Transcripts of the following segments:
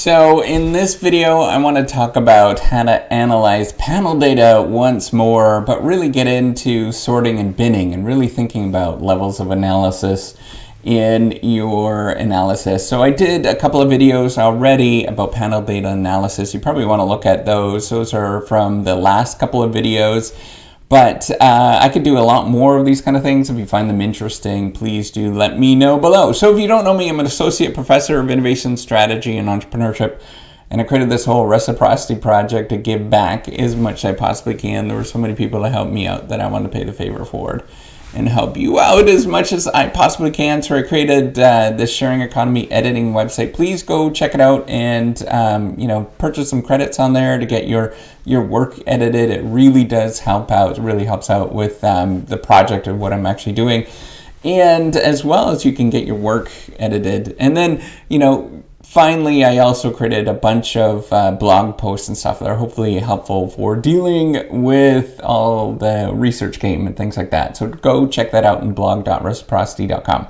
So in this video, I want to talk about how to analyze panel data once more, but really get into sorting and binning and really thinking about levels of analysis in your analysis. So I did a couple of videos already about panel data analysis. You probably want to look at those. Those are from the last couple of videos. But I could do a lot more of these kind of things. If you find them interesting, please do let me know below. So if you don't know me, I'm an associate professor of innovation strategy and entrepreneurship. And I created this whole reciprocity project to give back as much as I possibly can. There were so many people that helped me out that I wanted to pay the favor forward and help you out as much as I possibly can. So I created this sharing economy editing website. Please go check it out and purchase some credits on there to get your work edited. It really does help out. It really helps out with the project of what I'm actually doing, and as well as you can get your work edited. And then finally, I also created a bunch of blog posts and stuff that are hopefully helpful for dealing with all the research game and things like that. So go check that out in blog.reciprocity.com.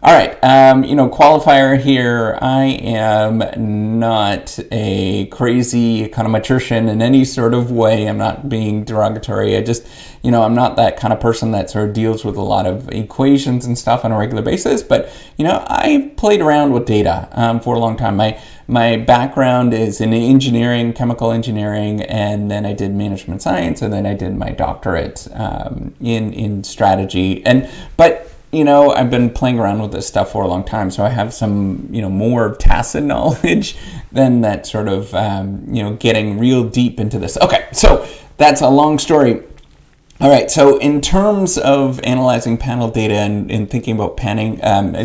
All right, qualifier here. I am not a crazy econometrician in any sort of way. I'm not being derogatory. I just, I'm not that kind of person that sort of deals with a lot of equations and stuff on a regular basis. But, I played around with data for a long time. My background is in engineering, chemical engineering, and then I did management science, and then I did my doctorate in strategy. But I've been playing around with this stuff for a long time, so I have some, more tacit knowledge than that sort of, getting real deep into this. Okay, so that's a long story. All right, so in terms of analyzing panel data and thinking about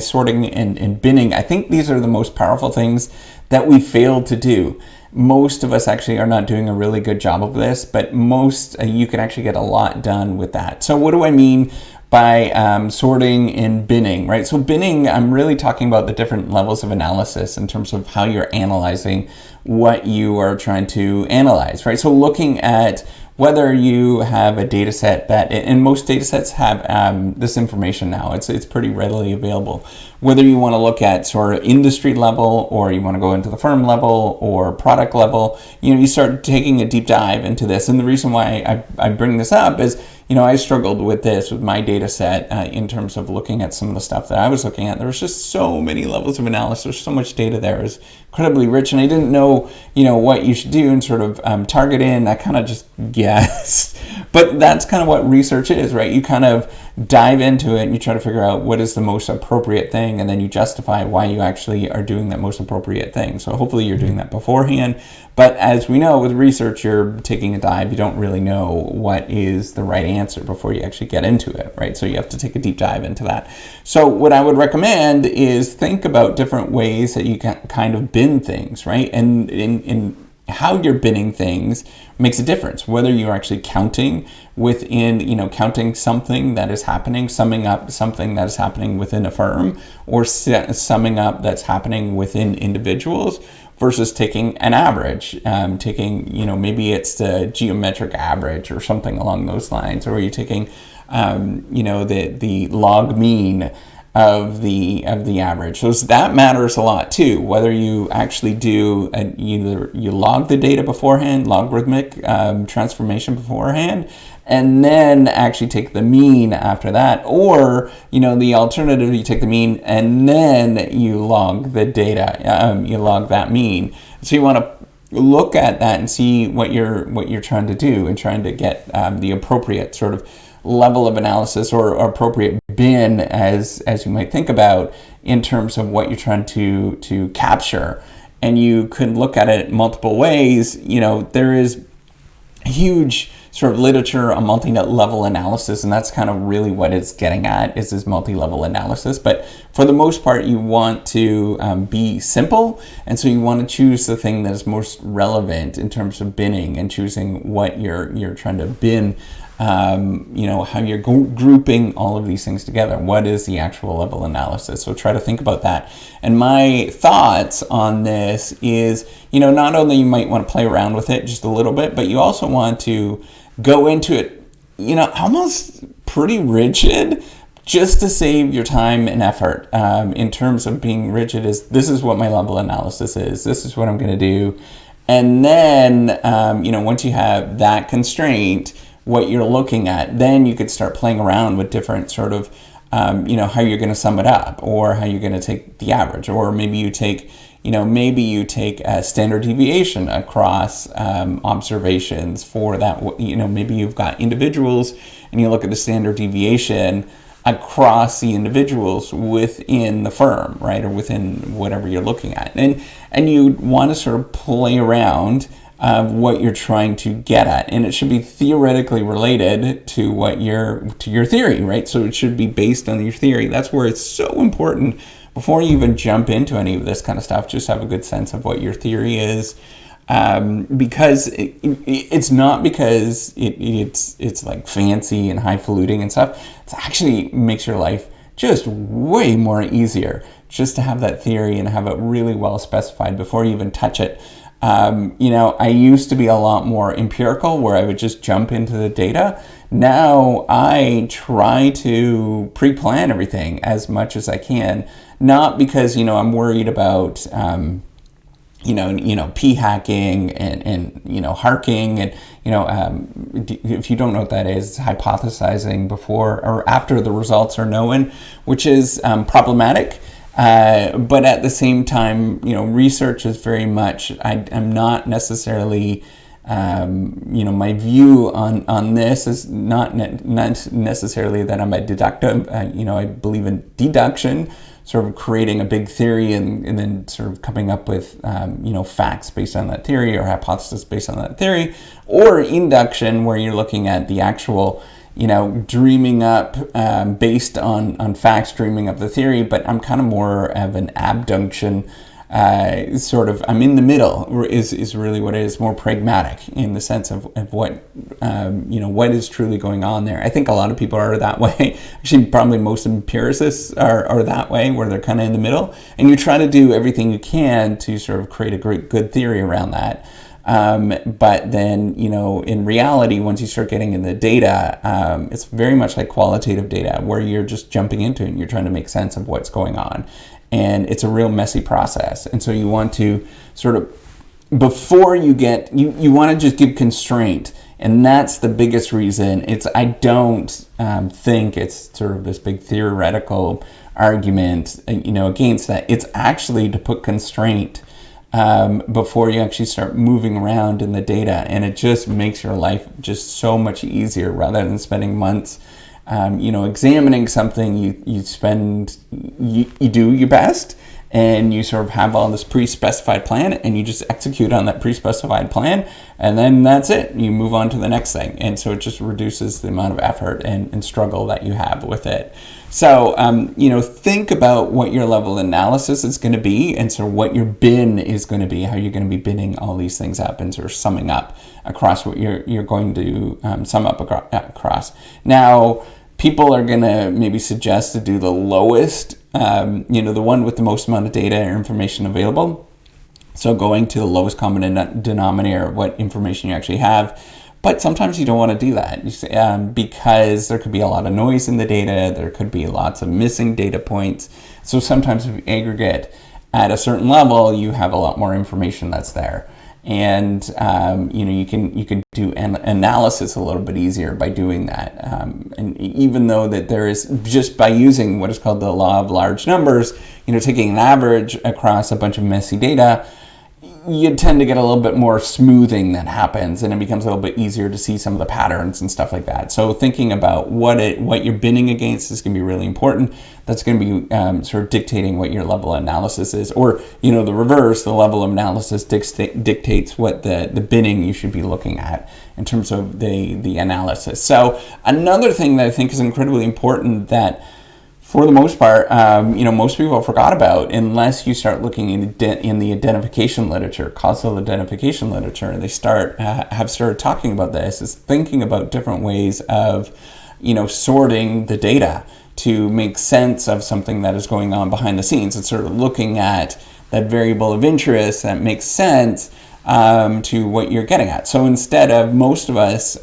sorting and binning, I think these are the most powerful things that we failed to do. Most of us actually are not doing a really good job of this, but you can actually get a lot done with that. So what do I mean by sorting and binning, right? So binning, I'm really talking about the different levels of analysis in terms of how you're analyzing what you are trying to analyze, right? So looking at whether you have a data set and most data sets have this information now. It's pretty readily available. Whether you want to look at sort of industry level, or you want to go into the firm level or product level, you start taking a deep dive into this. And the reason why I bring this up is, I struggled with this with my data set in terms of looking at some of the stuff that I was looking at. There was just so many levels of analysis. There's so much data there. It was incredibly rich, and I didn't know, what you should do and sort of target in. I kind of just guessed. But that's kind of what research is, right? You kind of dive into it and you try to figure out what is the most appropriate thing, and then you justify why you actually are doing that most appropriate thing. So hopefully you're doing that beforehand. But as we know, with research, you're taking a dive. You don't really know what is the right answer before you actually get into it, right? So you have to take a deep dive into that. So what I would recommend is think about different ways that you can kind of bin things, right? And in how you're binning things makes a difference. Whether you're actually counting within, counting something that is happening, summing up something that is happening within a firm, or summing up that's happening within individuals, versus taking an average, maybe it's the geometric average or something along those lines, or you're taking, the log mean of the average. So that matters a lot too. Whether you actually do either you log the data beforehand, logarithmic transformation beforehand, and then actually take the mean after that, or the alternative, you take the mean and then you log the data, you log that mean. So you want to look at that and see what you're trying to do, and trying to get the appropriate sort of level of analysis or appropriate bin, as you might think about, in terms of what you're trying to capture. And you could look at it multiple ways. There is huge sort of literature on multi-level analysis, and that's kind of really what it's getting at, is this multi-level analysis. But for the most part, you want to be simple, and so you want to choose the thing that is most relevant in terms of binning and choosing what you're trying to bin. How you're grouping all of these things together. What is the actual level analysis? So try to think about that. And my thoughts on this is, not only you might want to play around with it just a little bit, but you also want to go into it, almost pretty rigid, just to save your time and effort in terms of being rigid. Is this is what my level analysis is, this is what I'm going to do. And then, once you have that constraint, what you're looking at, then you could start playing around with different sort of, how you're going to sum it up, or how you're going to take the average, or maybe you take a standard deviation across observations for that. Maybe you've got individuals and you look at the standard deviation across the individuals within the firm, right, or within whatever you're looking at, and you want to sort of play around what you're trying to get at, and it should be theoretically related to your theory, right? So it should be based on your theory. That's where it's so important, before you even jump into any of this kind of stuff, just have a good sense of what your theory is. Because it's not because it's like fancy and highfalutin and stuff. It actually makes your life just way more easier just to have that theory and have it really well specified before you even touch it. I used to be a lot more empirical, where I would just jump into the data. Now I try to pre-plan everything as much as I can, not because I'm worried about p hacking and harking, and if you don't know what that is, hypothesizing before or after the results are known, which is problematic. But at the same time, research is very much, I'm not necessarily, my view on this is not necessarily that I'm a deductive. I believe in deduction, sort of creating a big theory and then sort of coming up with, facts based on that theory, or hypothesis based on that theory, or induction, where you're looking at the actual, dreaming up based on facts, dreaming up the theory. But I'm kind of more of an abduction, I'm in the middle, is really what it is, more pragmatic in the sense of what, what is truly going on there. I think a lot of people are that way. Actually, probably most empiricists are that way, where they're kind of in the middle, and you try to do everything you can to sort of create a good theory around that. But then, in reality, once you start getting in the data, it's very much like qualitative data, where you're just jumping into it and you're trying to make sense of what's going on. And it's a real messy process. And so you want to sort of, before you get, you want to just give constraint. And that's the biggest reason. I don't think it's sort of this big theoretical argument, against that. It's actually to put constraint before you actually start moving around in the data. And it just makes your life just so much easier, rather than spending months examining something. You do your best, and you sort of have all this pre-specified plan, and you just execute on that pre-specified plan, and then that's it. You move on to the next thing. And so it just reduces the amount of effort and struggle that you have with it. So, think about what your level of analysis is going to be, and sort of what your bin is going to be, how you're going to be binning all these things up and sort of summing up across what you're going to sum up across. Now, people are going to maybe suggest to do the lowest, the one with the most amount of data or information available. So going to the lowest common denominator of what information you actually have. But sometimes you don't want to do that, because there could be a lot of noise in the data. There could be lots of missing data points. So sometimes if you aggregate at a certain level, you have a lot more information that's there. And you can do an analysis a little bit easier by doing that. And even though that there is, just by using what is called the law of large numbers, taking an average across a bunch of messy data, you tend to get a little bit more smoothing that happens, and it becomes a little bit easier to see some of the patterns and stuff like that. So thinking about what you're binning against is going to be really important. That's going to be sort of dictating what your level of analysis is, or the reverse. The level of analysis dictates what the binning you should be looking at in terms of the analysis. So another thing that I think is incredibly important that, for the most part, most people forgot about, unless you start looking in the identification literature, causal identification literature. They have started talking about this, is thinking about different ways of, sorting the data to make sense of something that is going on behind the scenes. It's sort of looking at that variable of interest that makes sense to what you're getting at. So instead of most of us,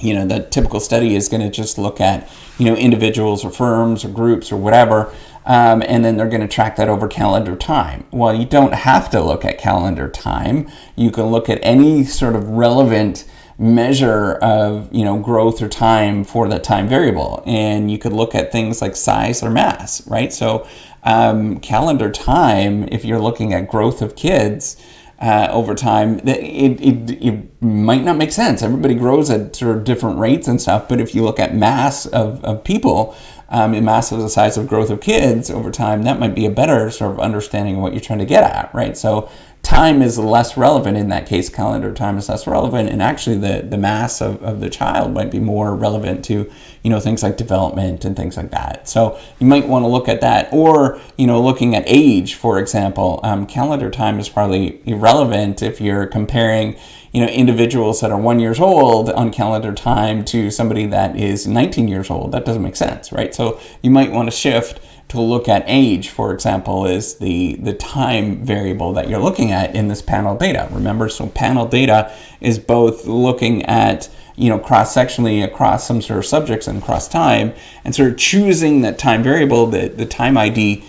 the typical study is going to just look at, individuals or firms or groups or whatever, and then they're going to track that over calendar time. Well, you don't have to look at calendar time. You can look at any sort of relevant measure of, growth or time for that time variable. And you could look at things like size or mass, right? So calendar time, if you're looking at growth of kids, over time, it might not make sense. Everybody grows at sort of different rates and stuff, but if you look at mass of people, and mass of the size of growth of kids over time, that might be a better sort of understanding of what you're trying to get at, right? So time is less relevant in that case. Calendar time is less relevant, and actually the mass of the child might be more relevant to, things like development and things like that. So you might want to look at that, or, looking at age, for example. Calendar time is probably irrelevant if you're comparing, individuals that are 1 year old on calendar time to somebody that is 19 years old. That doesn't make sense, right? So you might want to shift to look at age, for example, is the time variable that you're looking at in this panel data. Remember, so panel data is both looking at, cross-sectionally across some sort of subjects and across time, and sort of choosing that time variable, the time ID,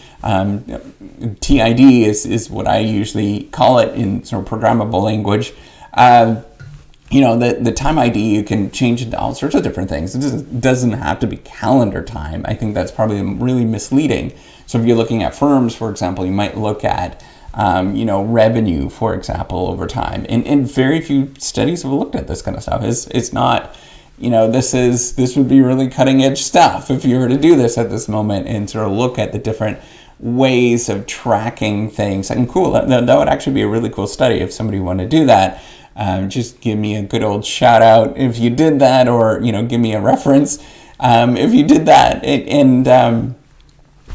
TID is what I usually call it in sort of programmable language. The time ID, you can change into all sorts of different things. It doesn't have to be calendar time. I think that's probably really misleading. So if you're looking at firms, for example, you might look at, revenue, for example, over time. And very few studies have looked at this kind of stuff. It's not, this would be really cutting edge stuff if you were to do this at this moment and sort of look at the different ways of tracking things. And cool, that would actually be a really cool study if somebody wanted to do that. Just give me a good old shout out if you did that, or give me a reference if you did that, and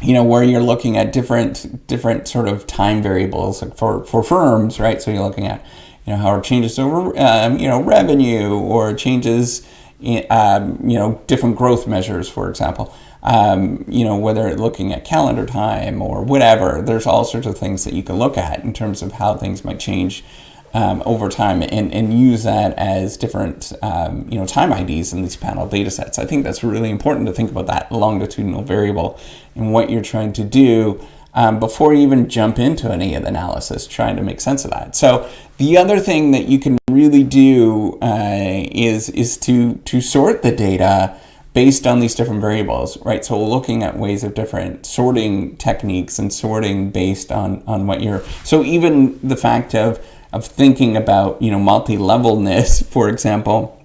where you're looking at different sort of time variables for firms, right? So you're looking at how it changes over revenue, or changes in different growth measures, for example. Whether looking at calendar time or whatever, there's all sorts of things that you can look at in terms of how things might change over time, and use that as different time IDs in these panel data sets. I think that's really important to think about that longitudinal variable and what you're trying to do before you even jump into any of the analysis, trying to make sense of that. So the other thing that you can really do is to sort the data based on these different variables, right? So looking at ways of different sorting techniques and sorting based on what you're, so even the fact of thinking about, multi-levelness, for example,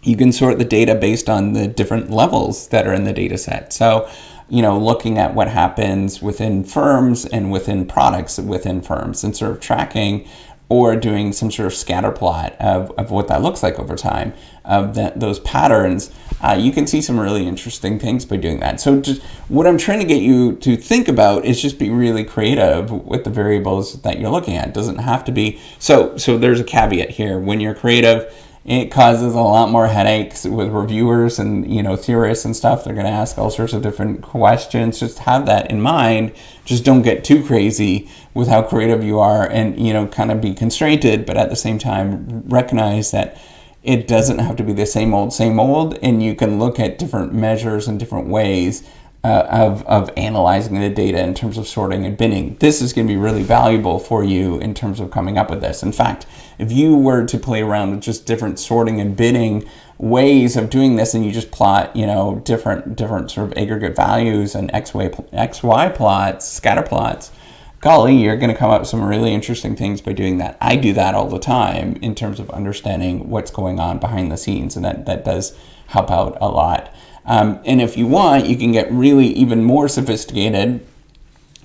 you can sort the data based on the different levels that are in the data set. So, looking at what happens within firms and within products within firms, and sort of tracking or doing some sort of scatter plot of what that looks like over time, of those patterns. You can see some really interesting things by doing that. So just what I'm trying to get you to think about is just be really creative with the variables that you're looking at. It doesn't have to be, so there's a caveat here. When you're creative, it causes a lot more headaches with reviewers and theorists and stuff. They're going to ask all sorts of different questions. Just have that in mind. Just don't get too crazy with how creative you are, and kind of be constrained, but at the same time recognize that it doesn't have to be the same old, and you can look at different measures and different ways of analyzing the data in terms of sorting and binning. This is going to be really valuable for you in terms of coming up with this. In fact, if you were to play around with just different sorting and binning ways of doing this, and you just plot, different sort of aggregate values and XY plots, scatter plots, golly, you're going to come up with some really interesting things by doing that. I do that all the time in terms of understanding what's going on behind the scenes, and that does help out a lot. And if you want, you can get really even more sophisticated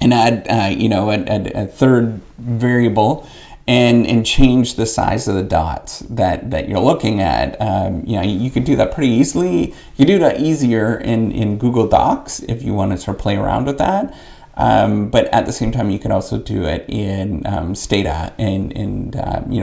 and add, a third variable and change the size of the dots that you're looking at. You could do that pretty easily. You can do that easier in Google Docs if you want to sort of play around with that. But at the same time, you can also do it in Stata and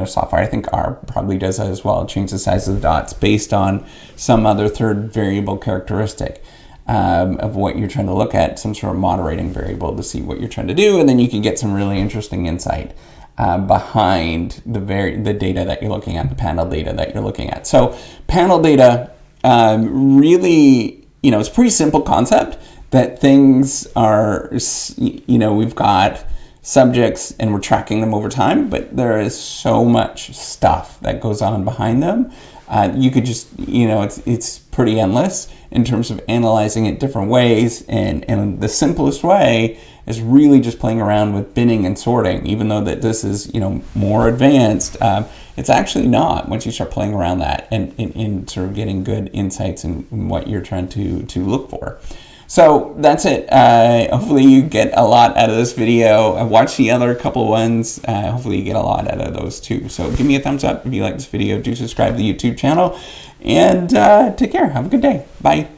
software. I think R probably does that as well. Change the size of the dots based on some other third variable characteristic. of what you're trying to look at, some sort of moderating variable to see what you're trying to do, and then you can get some really interesting insight behind the data that you're looking at, the panel data that you're looking at. So panel data really, it's a pretty simple concept that things are, we've got subjects and we're tracking them over time, but there is so much stuff that goes on behind them. You could just, it's pretty endless in terms of analyzing it different ways. And the simplest way is really just playing around with binning and sorting, even though that this is, more advanced. It's actually not once you start playing around that and in sort of getting good insights in what you're trying to look for. So that's it. Hopefully you get a lot out of this video. I watched the other couple ones. Hopefully you get a lot out of those too. So give me a thumbs up if you like this video. Do subscribe to the YouTube channel. And take care. Have a good day. Bye.